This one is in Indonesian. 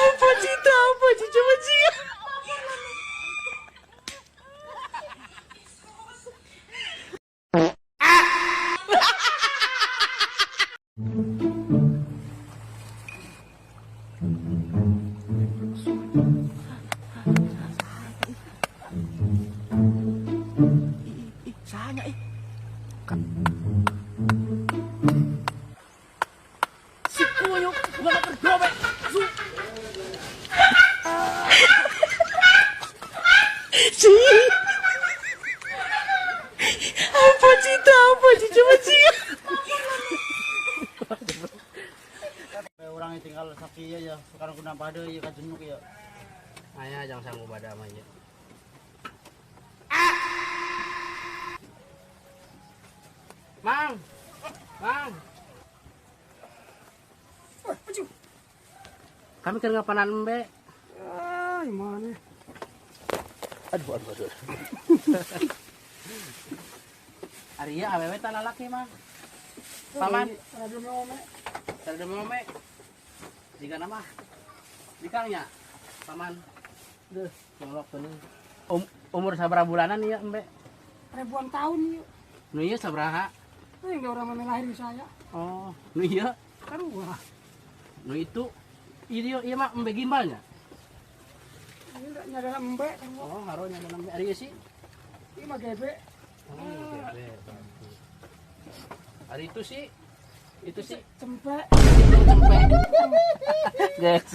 Apa sih coba sih? Sanya si kuyo wala berdobe. Apa sih coba sih? Orang yang tinggal sapi ya, sekarang kena pada ya kan jenuk ya. Ayah jangan sanggup pada amanya. Mang. Kami kena ngapanan mbe. Gimana? Aduh. Arya awewe tanah laki mang. Paman. Ada mome. Jika nama. Dikangnya. Paman. Duh, ngolok tuh. Umur sabar bulanan ya mbe? Ribuan tahun yuk. Nu iya sabaraha? Enggak orang mana lahir di saya. Oh, nu iya. Karua. Nu itu. Iya mah mbe gimbalnya. Ini enggak ada embe kan. Oh, haronya dalam Arya sih. Ini mah gebe. Oh, gede. Hari itu sih cempek. cempek. Guys.